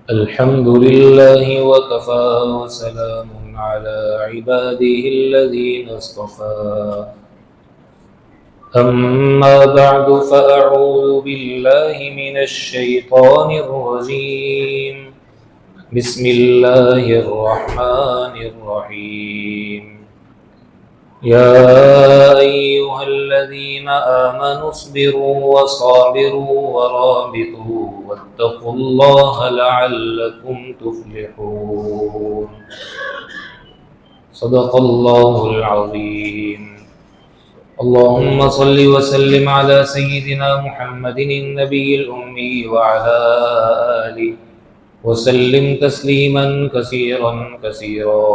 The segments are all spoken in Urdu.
الحمد لله وكفى وسلام على عباده الذين اصطفى أما بعد فأعوذ بالله من الشيطان الرجيم بسم الله الرحمن الرحيم يا أيها الذين آمنوا اصبروا وصابروا ورابطوا واتقوا الله لعلكم تفلحون صدق الله العظيم اللهم صل وسلم على سيدنا محمد النبي الأمي وعلى آله وسلم تسليما كثيرا كثيرا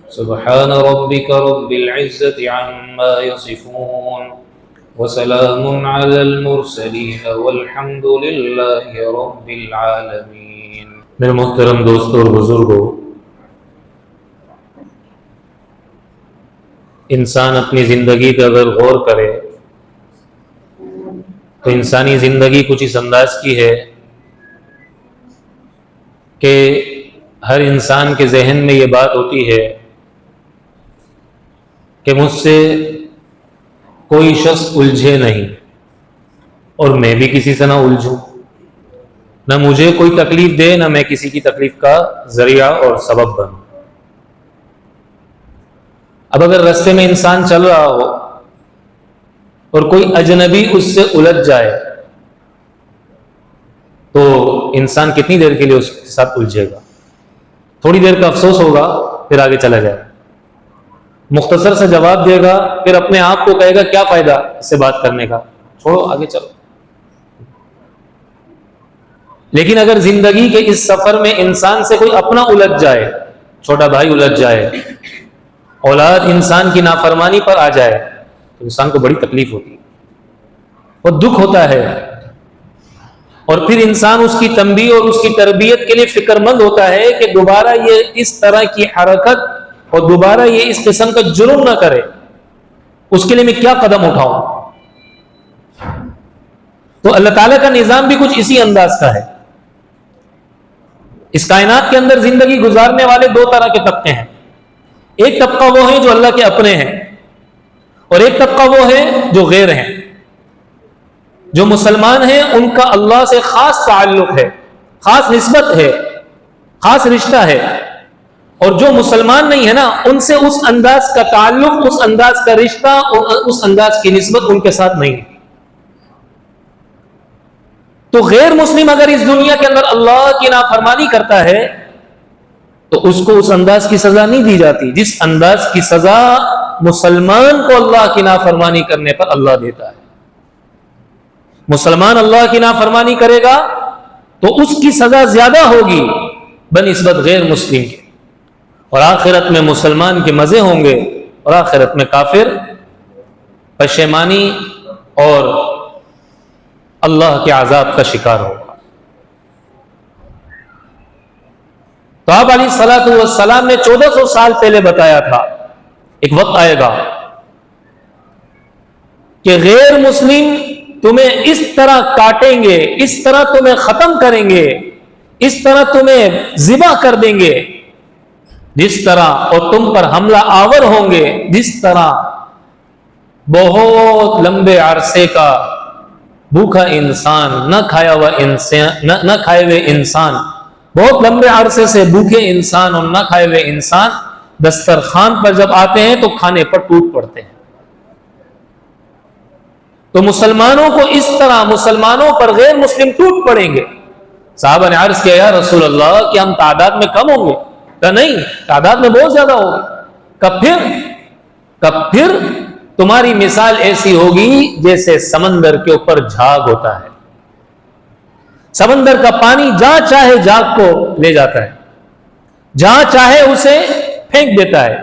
سبحان ربك رب العزة عما يصفون وسلام على المرسلين والحمد لله رب العالمين۔ میرے محترم دوستوں اور بزرگوں، انسان اپنی زندگی پہ اگر غور کرے تو انسانی زندگی کچھ اس انداز کی ہے کہ ہر انسان کے ذہن میں یہ بات ہوتی ہے کہ مجھ سے کوئی شخص الجھے نہیں اور میں بھی کسی سے نہ الجھوں، نہ مجھے کوئی تکلیف دے نہ میں کسی کی تکلیف کا ذریعہ اور سبب بنوں۔ اب اگر راستے میں انسان چل رہا ہو اور کوئی اجنبی اس سے الجھ جائے تو انسان کتنی دیر کے لیے اس کے ساتھ الجھے گا؟ تھوڑی دیر کا افسوس ہوگا، پھر آگے چلا جائے گا، مختصر سے جواب دے گا، پھر اپنے آپ کو کہے گا کیا فائدہ اس سے بات کرنے کا، چھوڑو آگے چلو۔ لیکن اگر زندگی کے اس سفر میں انسان سے کوئی اپنا الجھ جائے، چھوٹا بھائی الجھ جائے، اولاد انسان کی نافرمانی پر آ جائے تو انسان کو بڑی تکلیف ہوتی ہے، بہت دکھ ہوتا ہے، اور پھر انسان اس کی تنبیہ اور اس کی تربیت کے لیے فکر مند ہوتا ہے کہ دوبارہ یہ اس طرح کی حرکت اور دوبارہ یہ اس قسم کا جرم نہ کرے، اس کے لیے میں کیا قدم اٹھاؤں۔ تو اللہ تعالیٰ کا نظام بھی کچھ اسی انداز کا ہے۔ اس کائنات کے اندر زندگی گزارنے والے دو طرح کے طبقے ہیں، ایک طبقہ وہ ہیں جو اللہ کے اپنے ہیں، اور ایک طبقہ وہ ہے جو غیر ہیں۔ جو مسلمان ہیں ان کا اللہ سے خاص تعلق ہے، خاص نسبت ہے، خاص رشتہ ہے، اور جو مسلمان نہیں ہے نا ان سے اس انداز کا تعلق، اس انداز کا رشتہ، اس انداز کی نسبت ان کے ساتھ نہیں ہے۔ تو غیر مسلم اگر اس دنیا کے اندر اللہ کی نافرمانی کرتا ہے تو اس کو اس انداز کی سزا نہیں دی جاتی جس انداز کی سزا مسلمان کو اللہ کی نافرمانی کرنے پر اللہ دیتا ہے۔ مسلمان اللہ کی نافرمانی کرے گا تو اس کی سزا زیادہ ہوگی بنسبت غیر مسلم کے، اور آخرت میں مسلمان کے مزے ہوں گے اور آخرت میں کافر پشیمانی اور اللہ کے عذاب کا شکار ہوگا۔ تو آپ علیہ الصلوۃ والسلام نے 1400 سال پہلے بتایا تھا ایک وقت آئے گا کہ غیر مسلم تمہیں اس طرح کاٹیں گے، اس طرح تمہیں ختم کریں گے، اس طرح تمہیں ذبح کر دیں گے، جس طرح اور تم پر حملہ آور ہوں گے جس طرح بہت لمبے عرصے کا بھوکا انسان، نہ کھایا ہوا انسان، نہ کھائے ہوئے انسان، بہت لمبے عرصے سے بھوکے انسان اور نہ کھائے ہوئے انسان دسترخوان پر جب آتے ہیں تو کھانے پر ٹوٹ پڑتے ہیں۔ تو مسلمانوں کو اس طرح مسلمانوں پر غیر مسلم ٹوٹ پڑیں گے۔ صحابہ نے عرض کیا یا رسول اللہ کہ ہم تعداد میں کم ہوں گے؟ کہا نہیں، تعداد میں بہت زیادہ ہوگی۔ کب پھر تمہاری مثال ایسی ہوگی جیسے سمندر کے اوپر جھاگ ہوتا ہے، سمندر کا پانی جہاں چاہے جھاگ کو لے جاتا ہے، جہاں چاہے اسے پھینک دیتا ہے۔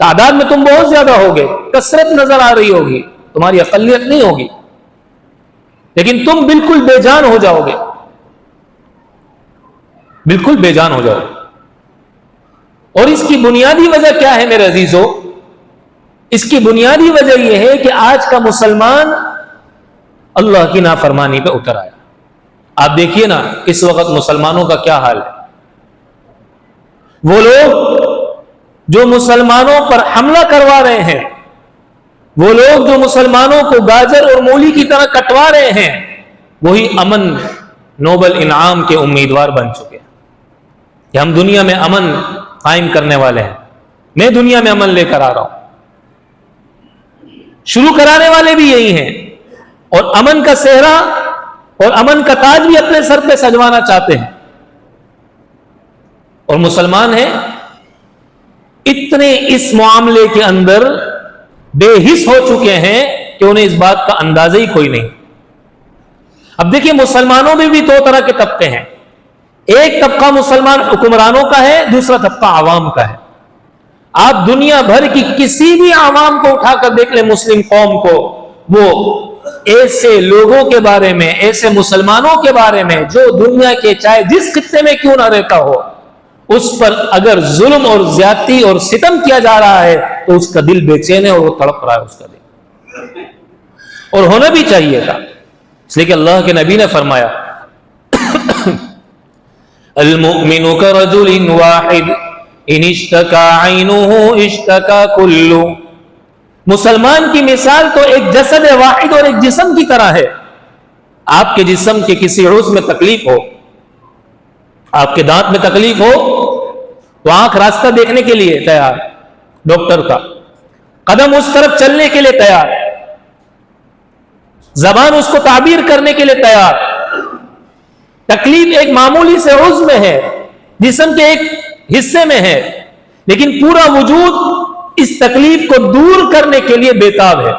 تعداد میں تم بہت زیادہ ہوگے، کثرت نظر آ رہی ہوگی، تمہاری اقلیت نہیں ہوگی، لیکن تم بالکل بے جان ہو جاؤ گے، بالکل بے جان ہو جاؤ گے۔ اور اس کی بنیادی وجہ کیا ہے میرے عزیزو؟ اس کی بنیادی وجہ یہ ہے کہ آج کا مسلمان اللہ کی نافرمانی پہ اتر آیا. آپ دیکھیے نا اس وقت مسلمانوں کا کیا حال ہے. وہ لوگ جو مسلمانوں پر حملہ کروا رہے ہیں، وہ لوگ جو مسلمانوں کو گاجر اور مولی کی طرح کٹوا رہے ہیں، وہی امن نوبل انعام کے امیدوار بن چکے ہیں کہ ہم دنیا میں امن قائم کرنے والے ہیں. میں دنیا میں امن لے کر آ رہا ہوں. شروع کرانے والے بھی یہی ہیں اور امن کا صحرا اور امن کا تاج بھی اپنے سر پہ سجوانا چاہتے ہیں. اور مسلمان ہیں اتنے اس معاملے کے اندر بے حس ہو چکے ہیں کہ انہیں اس بات کا اندازہ ہی کوئی نہیں. اب دیکھیے مسلمانوں میں بھی دو طرح کے طبقے ہیں. ایک طبقہ مسلمان حکمرانوں کا ہے، دوسرا طبقہ عوام کا ہے. آپ دنیا بھر کی کسی بھی عوام کو اٹھا کر دیکھ لیں، مسلم قوم کو، وہ ایسے لوگوں کے بارے میں، ایسے مسلمانوں کے بارے میں جو دنیا کے چاہے جس خطے میں کیوں نہ رہتا ہو، اس پر اگر ظلم اور زیادتی اور ستم کیا جا رہا ہے تو اس کا دل بے چین ہے اور وہ تڑپ رہا ہے اس کا دل. اور ہونا بھی چاہیے تھا، اس لیے کہ اللہ کے نبی نے فرمایا المؤمن کرجل واحد ان اشتکا عینہ اشتکا کلو. مسلمان کی مثال تو ایک جسد واحد اور ایک جسم کی طرح ہے. آپ کے جسم کے کسی عضو میں تکلیف ہو، آپ کے دانت میں تکلیف ہو تو آنکھ راستہ دیکھنے کے لیے تیار ڈاکٹر کا، قدم اس طرف چلنے کے لیے تیار، زبان اس کو تعبیر کرنے کے لیے تیار. تکلیف ایک معمولی سے عضو میں ہے، جسم کے ایک حصے میں ہے، لیکن پورا وجود اس تکلیف کو دور کرنے کے لیے بےتاب ہے.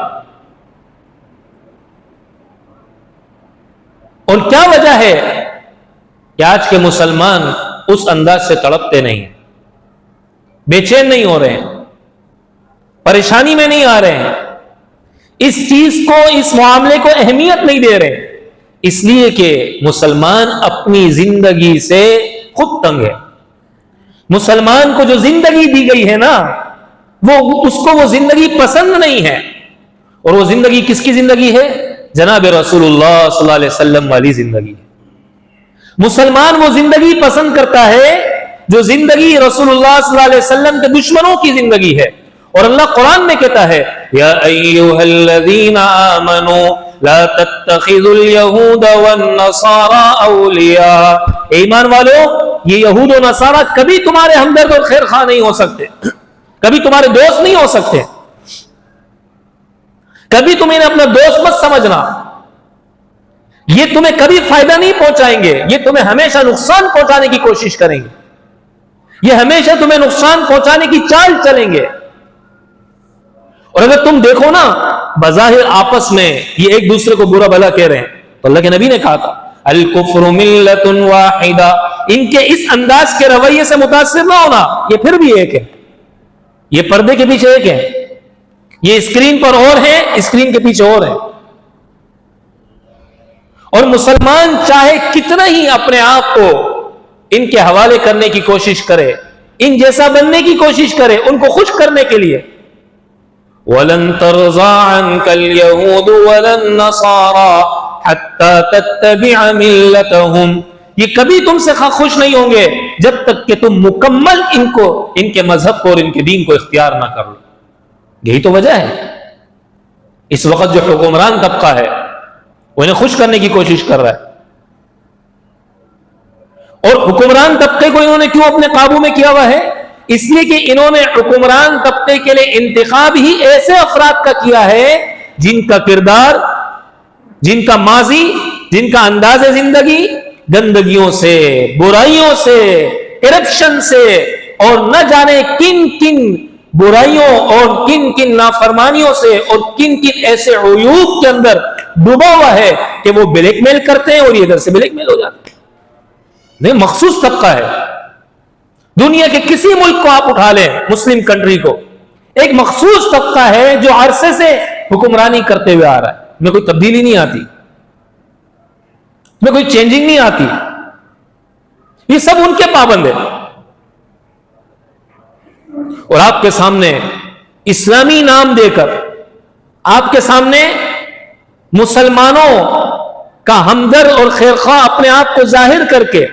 اور کیا وجہ ہے کہ آج کے مسلمان اس انداز سے تڑپتے نہیں ہیں، بے چین نہیں ہو رہے ہیں، پریشانی میں نہیں آ رہے ہیں، اس چیز کو، اس معاملے کو اہمیت نہیں دے رہے؟ اس لیے کہ مسلمان اپنی زندگی سے خود تنگ ہے. مسلمان کو جو زندگی دی گئی ہے نا، اس کو وہ زندگی پسند نہیں ہے. اور وہ زندگی کس کی زندگی ہے؟ جناب رسول اللہ صلی اللہ علیہ وسلم والی زندگی ہے. مسلمان وہ زندگی پسند کرتا ہے جو زندگی رسول اللہ صلی اللہ علیہ وسلم کے دشمنوں کی زندگی ہے. اور اللہ قرآن میں کہتا ہے یا ایھا الذین آمنوا لا تتخذوا اليہود والنصارى اولیاء. ایمان والو، یہ یہود و نصارہ کبھی تمہارے ہمدرد اور خیر خواہ نہیں ہو سکتے، کبھی تمہارے دوست نہیں ہو سکتے، کبھی تم انہیں اپنا دوست مت سمجھنا. یہ تمہیں کبھی فائدہ نہیں پہنچائیں گے، یہ تمہیں ہمیشہ نقصان پہنچانے کی کوشش کریں گے، یہ ہمیشہ تمہیں نقصان پہنچانے کی چال چلیں گے. اور اگر تم دیکھو نا بظاہر آپس میں یہ ایک دوسرے کو برا بھلا کہہ رہے ہیں، تو اللہ کے نبی نے کہا تھا الکفر ملت واحدہ. ان کے اس انداز کے رویے سے متاثر نہ ہونا، یہ پھر بھی ایک ہے، یہ پردے کے پیچھے ایک ہے، یہ اسکرین پر اور ہے، اسکرین کے پیچھے اور ہے. اور مسلمان چاہے کتنا ہی اپنے آپ کو ان کے حوالے کرنے کی کوشش کرے، ان جیسا بننے کی کوشش کرے، ان کو خوش کرنے کے لیے، وَلَن تَرْضَىٰ عَنْكَ الْيَهُودُ وَلَا النَّصَارَىٰ حَتَّىٰ تَتَّبِعَ مِلَّتَهُمْ. یہ کبھی تم سے خوش نہیں ہوں گے جب تک کہ تم مکمل ان کے مذہب کو اور ان کے دین کو اختیار نہ کر لو. یہی تو وجہ ہے. اس وقت جو حکمران طبقہ ہے وہ انہیں خوش کرنے کی کوشش کر رہا ہے. اور حکمران طبقے کو انہوں نے کیوں اپنے قابو میں کیا ہوا ہے؟ اس لیے کہ انہوں نے حکمران طبقے کے لیے انتخاب ہی ایسے افراد کا کیا ہے جن کا کردار، جن کا ماضی، جن کا انداز زندگی گندگیوں سے، برائیوں سے، کرپشن سے اور نہ جانے کن کن برائیوں اور کن کن نافرمانیوں سے اور کن کن ایسے عیوب کے اندر ڈوبا ہوا ہے کہ وہ بلیک میل کرتے ہیں اور یہ ادھر سے بلیک میل ہو جاتے ہیں. نہیں، مخصوص طبقہ ہے. دنیا کے کسی ملک کو آپ اٹھا لیں، مسلم کنٹری کو، ایک مخصوص طبقہ ہے جو عرصے سے حکمرانی کرتے ہوئے آ رہا ہے، میں کوئی تبدیلی نہیں آتی، میں کوئی چینجنگ نہیں آتی، یہ سب ان کے پابند ہے. اور آپ کے سامنے اسلامی نام دے کر آپ کے سامنے مسلمانوں کا ہمدرد اور خیرخواہ اپنے آپ کو ظاہر کر کے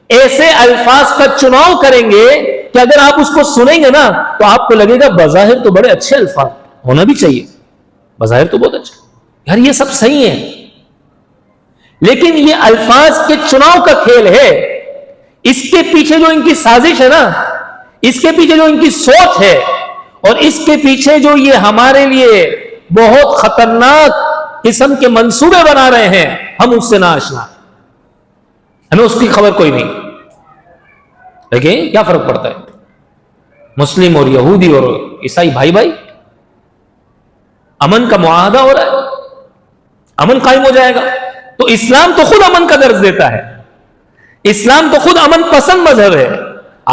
ایسے الفاظ کا چناؤ کریں گے کہ اگر آپ اس کو سنیں گے نا تو آپ کو لگے گا بظاہر تو بڑے اچھے الفاظ ہونا بھی چاہیے، بظاہر تو بہت اچھا یار، یہ سب صحیح ہے، لیکن یہ الفاظ کے چناؤ کا کھیل ہے. اس کے پیچھے جو ان کی سازش ہے نا، اس کے پیچھے جو ان کی سوچ ہے، اور اس کے پیچھے جو یہ ہمارے لیے بہت خطرناک قسم کے منصوبے بنا رہے ہیں، ہم اس سے نہ آشنا، ہمیں اس کی خبر کوئی نہیں. لیکن کیا فرق پڑتا ہے؟ مسلم اور یہودی اور عیسائی بھائی بھائی، امن کا معاہدہ ہو رہا ہے، امن قائم ہو جائے گا. تو اسلام تو خود امن کا درس دیتا ہے، اسلام تو خود امن پسند مذہب ہے.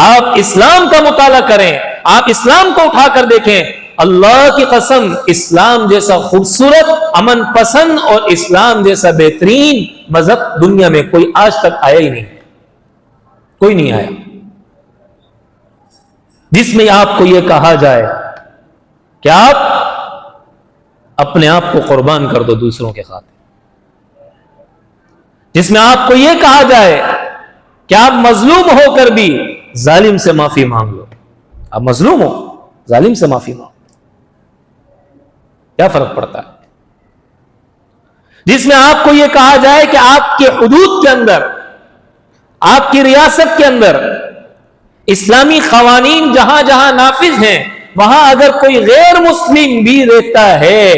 آپ اسلام کا مطالعہ کریں، آپ اسلام کو اٹھا کر دیکھیں، اللہ کی قسم اسلام جیسا خوبصورت، امن پسند اور اسلام جیسا بہترین مذہب دنیا میں کوئی آج تک آیا ہی نہیں، کوئی نہیں آیا جس میں آپ کو یہ کہا جائے کہ آپ اپنے آپ کو قربان کر دو دوسروں کے خاطر، جس میں آپ کو یہ کہا جائے کہ آپ مظلوم ہو کر بھی ظالم سے معافی مانگ لو. آپ مظلوم ہو، ظالم سے معافی مانگ لو، کیا فرق پڑتا ہے؟ جس میں آپ کو یہ کہا جائے کہ آپ کے حدود کے اندر، آپ کی ریاست کے اندر اسلامی قوانین جہاں جہاں نافذ ہیں، وہاں اگر کوئی غیر مسلم بھی رہتا ہے،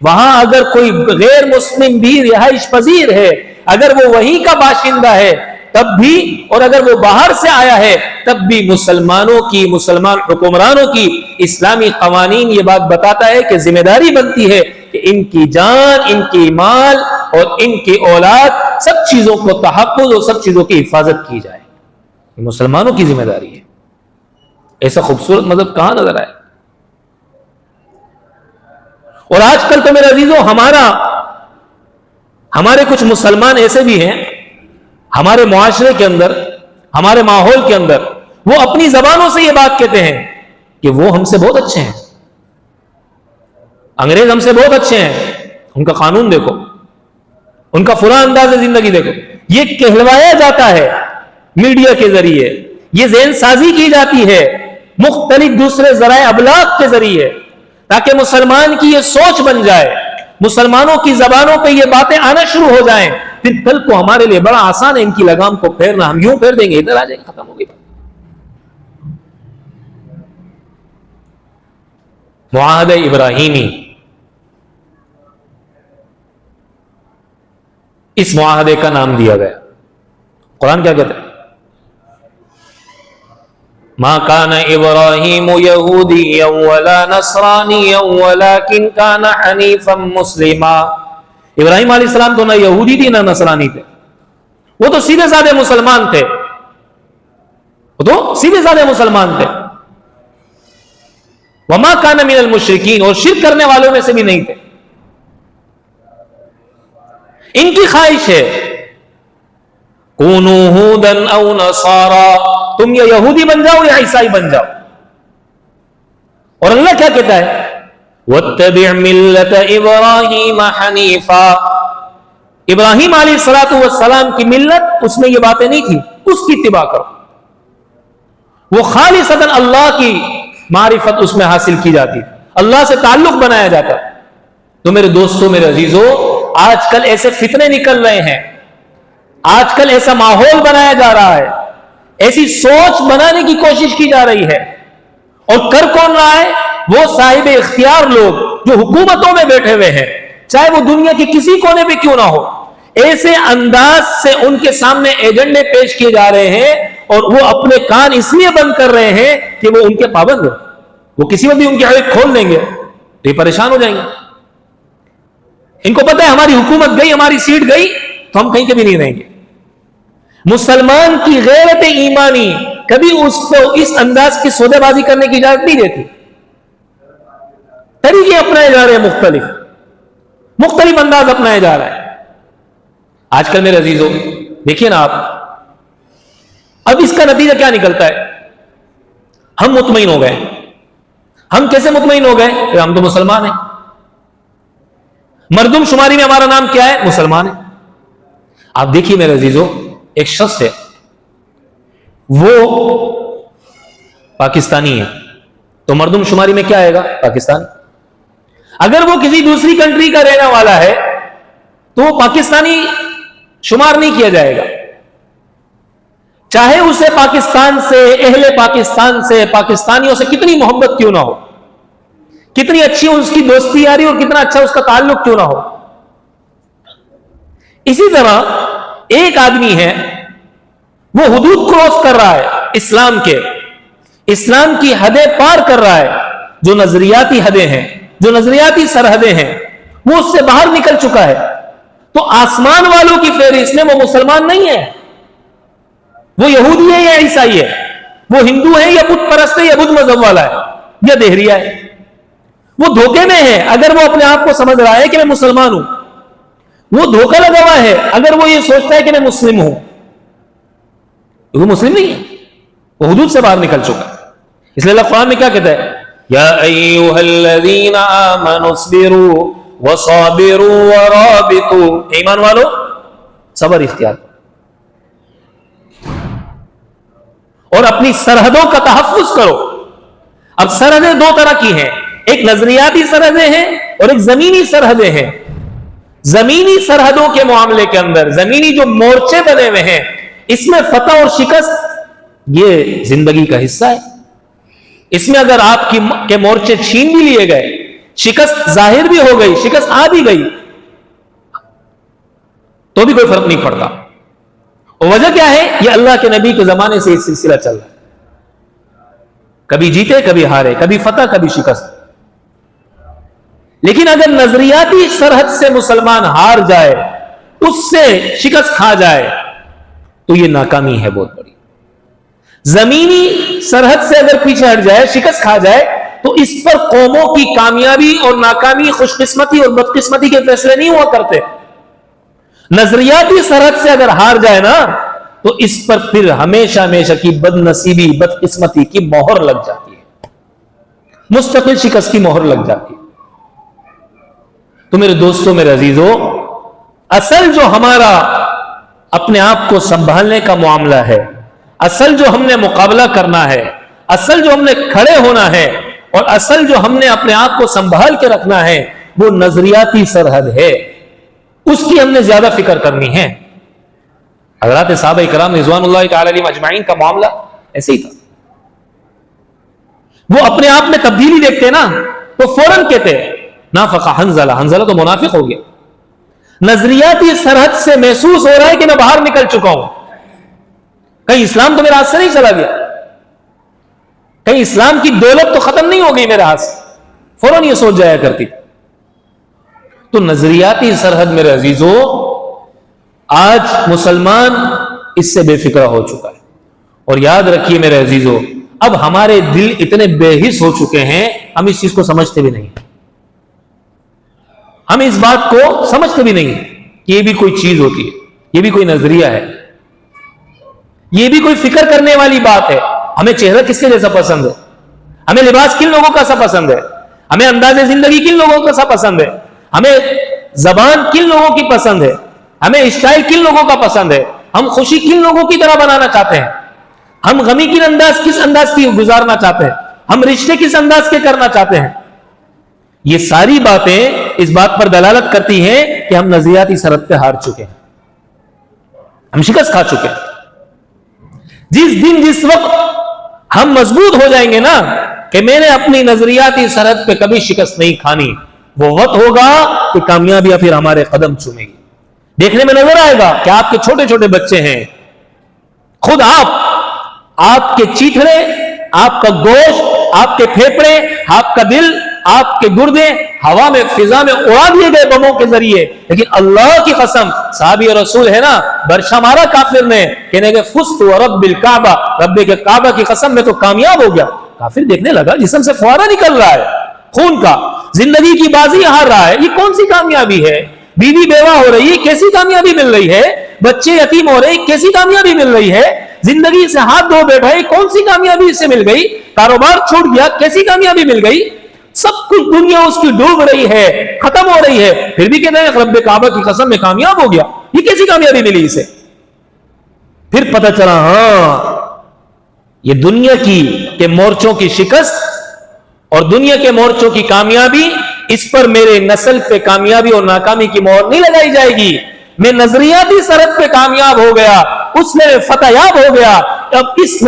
وہاں اگر کوئی غیر مسلم بھی رہائش پذیر ہے، اگر وہ وہیں کا باشندہ ہے تب بھی، اور اگر وہ باہر سے آیا ہے تب بھی مسلمانوں کی، مسلمان حکمرانوں کی اسلامی قوانین یہ بات بتاتا ہے کہ ذمہ داری بنتی ہے کہ ان کی جان، ان کی مال اور ان کی اولاد، سب چیزوں کو تحفظ اور سب چیزوں کی حفاظت کی جائے. یہ مسلمانوں کی ذمہ داری ہے. ایسا خوبصورت مذہب کہاں نظر آئے؟ اور آج کل تو میرے عزیزوں ہمارے کچھ مسلمان ایسے بھی ہیں ہمارے معاشرے کے اندر، ہمارے ماحول کے اندر، وہ اپنی زبانوں سے یہ بات کہتے ہیں کہ وہ ہم سے بہت اچھے ہیں، انگریز ہم سے بہت اچھے ہیں، ان کا قانون دیکھو، ان کا فلاں انداز زندگی دیکھو. یہ کہلوایا جاتا ہے میڈیا کے ذریعے، یہ ذہن سازی کی جاتی ہے مختلف دوسرے ذرائع ابلاغ کے ذریعے، تاکہ مسلمان کی یہ سوچ بن جائے، مسلمانوں کی زبانوں پہ یہ باتیں آنا شروع ہو جائیں. پھر کل کو ہمارے لیے بڑا آسان ہے ان کی لگام کو پھیرنا، ہم یوں پھیر دیں گے، ادھر آ جائیں گے، ختم ہو گئی. معاہدہ ابراہیمی، اس معاہدے کا نام دیا گیا. قرآن کیا کہتا ہے؟ ما كان ابراہیم یہودیا ولا نصرانیا ولكن كان حنیفا مسلما. ابراہیم علیہ السلام تو نہ یہودی تھی نہ نصرانی تھے، وہ تو سیدھے سادے مسلمان تھے، وما كان من المشرکین، اور شرک کرنے والوں میں سے بھی نہیں تھے. ان کی خواہش ہے کونوا ہودا او نصارا، تم یا یہودی بن جاؤ یا عیسائی بن جاؤ. اور اللہ کیا کہتا ہے؟ واتبع ملت ابراہیم حنیفا. ابراہیم علیہ السلام کی ملت، اس میں یہ باتیں نہیں تھی، اس کی اتباع کرو. وہ خالصتاً اللہ کی معرفت اس میں حاصل کی جاتی، اللہ سے تعلق بنایا جاتا. تو میرے دوستوں، میرے عزیزوں، آج کل ایسے فتنے نکل رہے ہیں، آج کل ایسا ماحول بنایا جا رہا ہے، ایسی سوچ بنانے کی کوشش کی جا رہی ہے. اور کر کون رہا ہے؟ وہ صاحب اختیار لوگ جو حکومتوں میں بیٹھے ہوئے ہیں، چاہے وہ دنیا کے کسی کونے پہ کیوں نہ ہو. ایسے انداز سے ان کے سامنے ایجنڈے پیش کیے جا رہے ہیں، اور وہ اپنے کان اس لیے بند کر رہے ہیں کہ وہ ان کے پابند ہیں. وہ کسی وقت بھی ان کی آنکھ کھول دیں گے تو یہ پریشان ہو جائیں گے. ان کو پتہ ہے ہماری حکومت گئی، ہماری سیٹ گئی تو ہم کہیں کے بھی نہیں رہیں گے. مسلمان کی غیرت ایمانی کبھی اس کو اس انداز کی سودے بازی کرنے کی اجازت نہیں دیتی. طریقے اپنائے جا رہے ہیں، مختلف انداز اپنایا جا رہا ہے. آج کل میرے عزیزوں دیکھیے نا آپ، اب اس کا نتیجہ کیا نکلتا ہے؟ ہم مطمئن ہو گئے، ہم کیسے مطمئن ہو گئے کہ ہم تو مسلمان ہیں؟ مردم شماری میں ہمارا نام کیا ہے؟ مسلمان ہے۔ آپ دیکھیے میرے عزیزو، ایک شخص ہے، وہ پاکستانی ہے، تو مردم شماری میں کیا آئے گا؟ پاکستانی۔ اگر وہ کسی دوسری کنٹری کا رہنے والا ہے تو وہ پاکستانی شمار نہیں کیا جائے گا، چاہے اسے پاکستان سے، اہل پاکستان سے، پاکستانیوں سے کتنی محبت کیوں نہ ہو، کتنی اچھی اس کی دوستی یاری اور کتنا اچھا اس کا تعلق کیوں نہ ہو۔ اسی طرح ایک آدمی ہے، وہ حدود کراس کر رہا ہے اسلام کے، اسلام کی حدیں پار کر رہا ہے، جو نظریاتی حدیں ہیں، جو نظریاتی سرحدیں ہیں، وہ اس سے باہر نکل چکا ہے، تو آسمان والوں کی فہرست میں وہ مسلمان نہیں ہے، وہ یہودی ہے یا عیسائی ہے، وہ ہندو ہے یا بت پرست ہے یا بدھ مذہب والا ہے یا دہریہ ہے، وہ دھوکے میں ہے اگر وہ اپنے آپ کو سمجھ رہا ہے کہ میں مسلمان ہوں، وہ دھوکہ لگا ہوا ہے اگر وہ یہ سوچتا ہے کہ میں مسلم ہوں، وہ مسلم نہیں ہے، وہ حدود سے باہر نکل چکا ہے۔ اس لیے اللہ قرآن میں کیا کہتا ہے؟ یا ایھا الذین آمنوا اصبروا وصابروا ورابطوا، ایمان والو صبر اختیار اور اپنی سرحدوں کا تحفظ کرو۔ اب سرحدیں دو طرح کی ہیں، ایک نظریاتی سرحدیں ہیں اور ایک زمینی سرحدیں ہیں۔ زمینی سرحدوں کے معاملے کے اندر، زمینی جو مورچے بنے ہوئے ہیں، اس میں فتح اور شکست یہ زندگی کا حصہ ہے۔ اس میں اگر آپ کے مورچے چھین بھی لیے گئے، شکست ظاہر بھی ہو گئی، شکست آ بھی گئی، تو بھی کوئی فرق نہیں پڑتا۔ اور وجہ کیا ہے؟ یہ اللہ کے نبی کے زمانے سے یہ سلسلہ چل رہا ہے، کبھی جیتے کبھی ہارے، کبھی فتح کبھی شکست۔ لیکن اگر نظریاتی سرحد سے مسلمان ہار جائے، اس سے شکست کھا جائے، تو یہ ناکامی ہے بہت بڑی۔ زمینی سرحد سے اگر پیچھے ہٹ جائے، شکست کھا جائے، تو اس پر قوموں کی کامیابی اور ناکامی، خوش قسمتی اور بدقسمتی کے فیصلے نہیں ہوا کرتے۔ نظریاتی سرحد سے اگر ہار جائے نا، تو اس پر پھر ہمیشہ ہمیشہ کی بد نصیبی، بدقسمتی کی مہر لگ جاتی ہے، مستقل شکست کی مہر لگ جاتی ہے۔ تو میرے دوستوں، میرے عزیزوں، اصل جو ہمارا اپنے آپ کو سنبھالنے کا معاملہ ہے، اصل جو ہم نے مقابلہ کرنا ہے، اصل جو ہم نے کھڑے ہونا ہے، اور اصل جو ہم نے اپنے آپ کو سنبھال کے رکھنا ہے، وہ نظریاتی سرحد ہے، اس کی ہم نے زیادہ فکر کرنی ہے۔ حضرات صحابہ کرام رضوان اللہ تعالی علیہم اجمعین کا معاملہ ایسے ہی تھا۔ وہ اپنے آپ میں تبدیلی دیکھتے نا تو فوراً کہتے نافق حنظلہ، حنظلہ تو منافق ہو گیا۔ نظریاتی سرحد سے محسوس ہو رہا ہے کہ میں باہر نکل چکا ہوں، کہیں اسلام تو میرے ہاتھ سے نہیں چلا گیا، کہیں اسلام کی دولت تو ختم نہیں ہو گئی میرے ہاتھ سے، فوراً یہ سوچ جایا کرتی۔ تو نظریاتی سرحد میرے عزیزو، آج مسلمان اس سے بے فکرہ ہو چکا ہے۔ اور یاد رکھیے میرے عزیزو، اب ہمارے دل اتنے بے حس ہو چکے ہیں، ہم اس چیز کو سمجھتے بھی نہیں، ہم اس بات کو سمجھتے بھی نہیں کہ یہ بھی کوئی چیز ہوتی ہے، یہ بھی کوئی نظریہ ہے، یہ بھی کوئی فکر کرنے والی بات ہے۔ ہمیں چہرہ کس کے جیسا پسند ہے، ہمیں لباس کن لوگوں کا سا پسند ہے، ہمیں انداز زندگی کن لوگوں کا سا پسند ہے، ہمیں زبان کن لوگوں کی پسند ہے، ہمیں اسٹائل کن لوگوں کا پسند ہے، ہم خوشی کن لوگوں کی طرح بنانا چاہتے ہیں، ہم غمی کس انداز کی گزارنا چاہتے ہیں، ہم رشتے کس انداز کے کرنا چاہتے ہیں۔ یہ ساری باتیں اس بات پر دلالت کرتی ہیں کہ ہم نظریاتی سرحد پہ ہار چکے ہیں، ہم شکست کھا چکے ہیں۔ جس دن جس وقت ہم مضبوط ہو جائیں گے نا کہ میں نے اپنی نظریاتی سرحد پہ کبھی شکست نہیں کھانی، وہ وقت ہوگا کہ کامیابیاں پھر ہمارے قدم چومے گی۔ دیکھنے میں نظر آئے گا کہ آپ کے چھوٹے چھوٹے بچے ہیں، خود آپ کے چیتھڑے، آپ کا گوشت، آپ کے پھیپڑے، آپ کا دل، آپ کے گردے ہوا میں، فضا میں اڑا دیے گئے بموں کے ذریعے، لیکن اللہ کی قسم، صحابی رسول ہے نا، برشا مارا کافر نے، کہنے کہ فزت ورب الکعبہ، رب کے کعبہ کی قسم میں تو کامیاب ہو گیا۔ کافر دیکھنے لگا جسم سے فوارہ نکل رہا ہے خون کا، زندگی کی بازی ہار رہا ہے، یہ کون سی کامیابی ہے؟ بیوی بیوہ ہو رہی ہے، کیسی کامیابی مل رہی ہے؟ بچے یتیم ہو رہے ہیں، کیسی کامیابی مل رہی ہے؟ زندگی سے ہاتھ دھو بیٹھا ہے, کون سی کامیابی اسے مل گئی؟ کاروبار چھوٹ گیا, کیسی کامیابی مل گئی؟ سب کچھ دنیا اس کی ڈوب رہی ہے, ختم ہو رہی ہے, پھر بھی کہتے ہیں رب کعبہ کی قسم میں کامیاب ہو گیا. یہ کیسی کامیابی ملی اسے؟ پھر پتہ چلا ہاں یہ دنیا کی کے مورچوں کی شکست اور دنیا کے مورچوں کی کامیابی, اس پر میرے نسل پہ کامیابی اور ناکامی کی مہر نہیں لگائی جائے گی. میں نظریاتی سرحد پہ کامیاب ہو گیا, اس میں فتح یاب ہو گیا. اب اس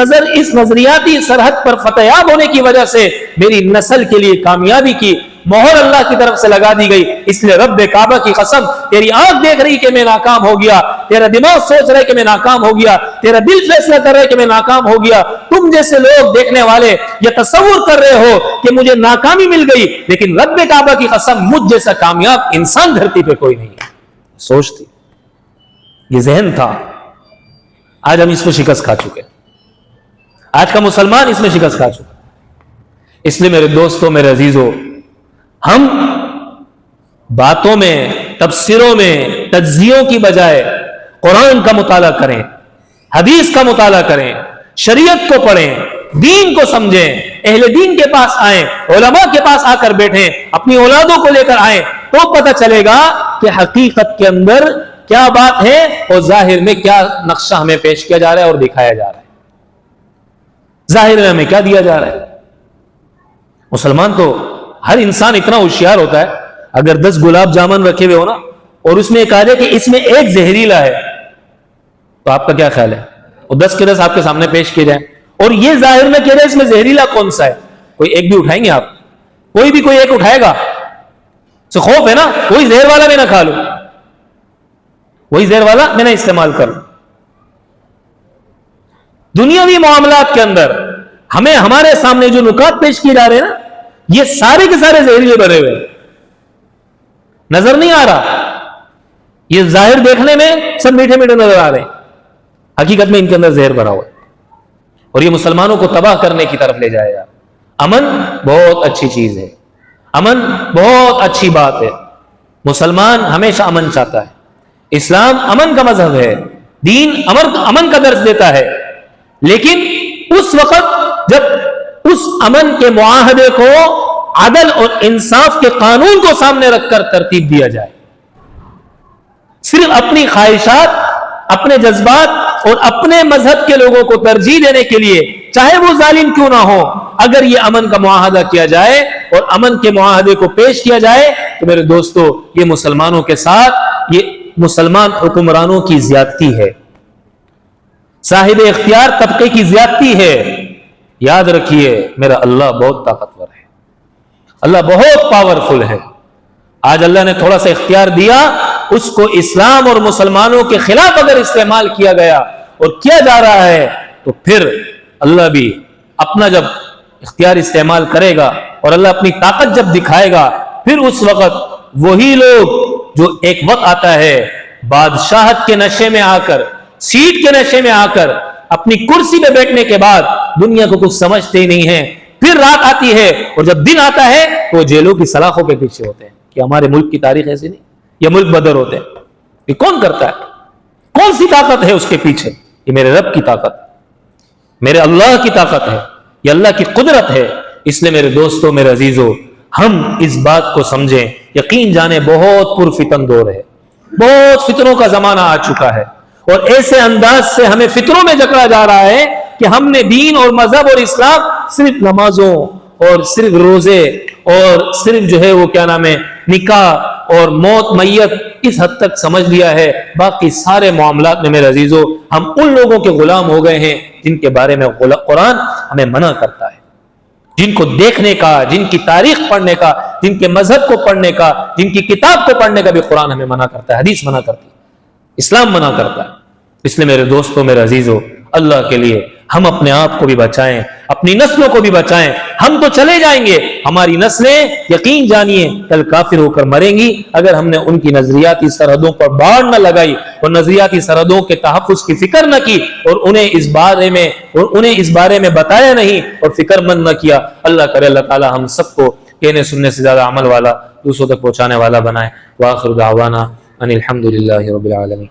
نظریاتی سرحد پر فتح یاب ہونے کی وجہ سے میری نسل کے لیے کامیابی کی مہر اللہ کی طرف سے لگا دی گئی. اس لیے رب کعبہ کی قسم, تیری آنکھ دیکھ رہی کہ میں ناکام ہو گیا, تیرا دماغ سوچ رہے کہ میں ناکام ہو گیا, تیرا دل فیصلہ کر رہے کہ میں ناکام ہو گیا. تم جیسے لوگ دیکھنے والے یہ تصور کر رہے ہو کہ مجھے ناکامی مل گئی, لیکن رب کعبہ کی قسم مجھ جیسا کامیاب انسان دھرتی پہ کوئی نہیں ہے. سوچتی, یہ ذہن تھا. آج ہم اس میں شکست کھا چکے, آج کا مسلمان اس میں شکست کھا چکا. اس لیے میرے دوستوں, میرے عزیزوں, ہم باتوں میں, تفسیروں میں, تجزیوں کی بجائے قرآن کا مطالعہ کریں, حدیث کا مطالعہ کریں, شریعت کو پڑھیں, دین کو سمجھیں, اہل دین کے پاس آئیں, علماء کے پاس آ کر بیٹھیں, اپنی اولادوں کو لے کر آئیں, تو پتہ چلے گا کہ حقیقت کے اندر کیا بات ہے اور ظاہر میں کیا نقشہ ہمیں پیش کیا جا رہا ہے اور دکھایا جا رہا ہے. ظاہر میں ہمیں کیا دیا جا رہا ہے. مسلمان تو ہر انسان اتنا ہوشیار ہوتا ہے, اگر 10 گلاب جامن رکھے ہوئے ہو نا اور اس میں ایک آ جائے کہ اس میں ایک زہریلا ہے, تو آپ کا کیا خیال ہے؟ اور 10 کے 10 آپ کے سامنے پیش کیے جائیں اور یہ ظاہر میں کہہ رہے اس میں زہریلا کون سا ہے, کوئی ایک بھی اٹھائیں گے آپ؟ کوئی ایک اٹھائے گا؟ تو خوف ہے نا, وہی زہر والا میں نہ کھا لوں, وہی زہر والا میں نہ استعمال کر لوں. دنیاوی معاملات کے اندر ہمیں ہمارے سامنے جو نکات پیش کیے جا رہے ہیں نا, یہ سارے کے سارے زہریلے بھرے ہوئے, نظر نہیں آ رہا. یہ ظاہر دیکھنے میں سب میٹھے میٹھے نظر آ رہے ہیں, حقیقت میں ان کے اندر زہر بھرا ہوا ہے اور یہ مسلمانوں کو تباہ کرنے کی طرف لے جائے گا. امن بہت اچھی چیز ہے, امن بہت اچھی بات ہے. مسلمان ہمیشہ امن چاہتا ہے. اسلام امن کا مذہب ہے, دین امن کا درس دیتا ہے, لیکن اس وقت جب اس امن کے معاہدے کو عدل اور انصاف کے قانون کو سامنے رکھ کر ترتیب دیا جائے. صرف اپنی خواہشات, اپنے جذبات اور اپنے مذہب کے لوگوں کو ترجیح دینے کے لیے, چاہے وہ ظالم کیوں نہ ہو, اگر یہ امن کا معاہدہ کیا جائے اور امن کے معاہدے کو پیش کیا جائے تو میرے دوستو یہ مسلمانوں کے ساتھ یہ مسلمان حکمرانوں کی زیادتی ہے, صاحب اختیار طبقے کی زیادتی ہے. یاد رکھیے میرا اللہ بہت طاقتور ہے, اللہ بہت پاورفل ہے. آج اللہ نے تھوڑا سا اختیار دیا, اس کو اسلام اور مسلمانوں کے خلاف اگر استعمال کیا گیا اور کیا جا رہا ہے تو پھر اللہ بھی اپنا جب اختیار استعمال کرے گا اور اللہ اپنی طاقت جب دکھائے گا, پھر اس وقت وہی لوگ جو ایک وقت آتا ہے بادشاہت کے نشے میں آ کر, سیٹ کے نشے میں آ کر, اپنی کرسی پہ بیٹھنے کے بعد دنیا کو کچھ سمجھتے ہی نہیں ہیں, پھر رات آتی ہے اور جب دن آتا ہے تو جیلوں کی سلاخوں کے پیچھے ہوتے ہیں کہ ہمارے ملک کی تاریخ ایسی نہیں, یہ ملک بدر ہوتے ہیں. یہ کون کرتا ہے؟ کون سی طاقت ہے اس کے پیچھے؟ یہ میرے رب کی طاقت, میرے اللہ کی طاقت ہے, یہ اللہ کی قدرت ہے. اس لیے میرے دوستوں, میرے عزیزوں, ہم اس بات کو سمجھیں, یقین جانے بہت پرفتن دور ہے, بہت فتنوں کا زمانہ آ چکا ہے اور ایسے انداز سے ہمیں فتنوں میں جکڑا جا رہا ہے کہ ہم نے دین اور مذہب اور اسلام صرف نمازوں اور صرف روزے اور صرف جو ہے وہ کیا نام ہے نکاح اور موت میت اس حد تک سمجھ لیا ہے. باقی سارے معاملات میں میرے عزیزوں ہم ان لوگوں کے غلام ہو گئے ہیں جن کے بارے میں قرآن ہمیں منع کرتا ہے, جن کو دیکھنے کا, جن کی تاریخ پڑھنے کا, جن کے مذہب کو پڑھنے کا, جن کی کتاب کو پڑھنے کا بھی قرآن ہمیں منع کرتا ہے, حدیث منع کرتی ہے, اسلام منع کرتا ہے. اس لیے میرے دوستوں, میرے عزیزوں, اللہ کے لیے ہم اپنے آپ کو بھی بچائیں, اپنی نسلوں کو بھی بچائیں. ہم تو چلے جائیں گے, ہماری نسلیں یقین جانیے کل کافر ہو کر مریں گی اگر ہم نے ان کی نظریاتی سرحدوں پر باڑ نہ لگائی اور نظریاتی سرحدوں کے تحفظ کی فکر نہ کی اور انہیں اس بارے میں بتایا نہیں اور فکر مند نہ کیا. اللہ کرے اللہ تعالی ہم سب کو کہنے سننے سے زیادہ عمل والا, دوسروں تک پہنچانے والا بنائے. وآخر دعوانا ان الحمد للہ رب العالمین.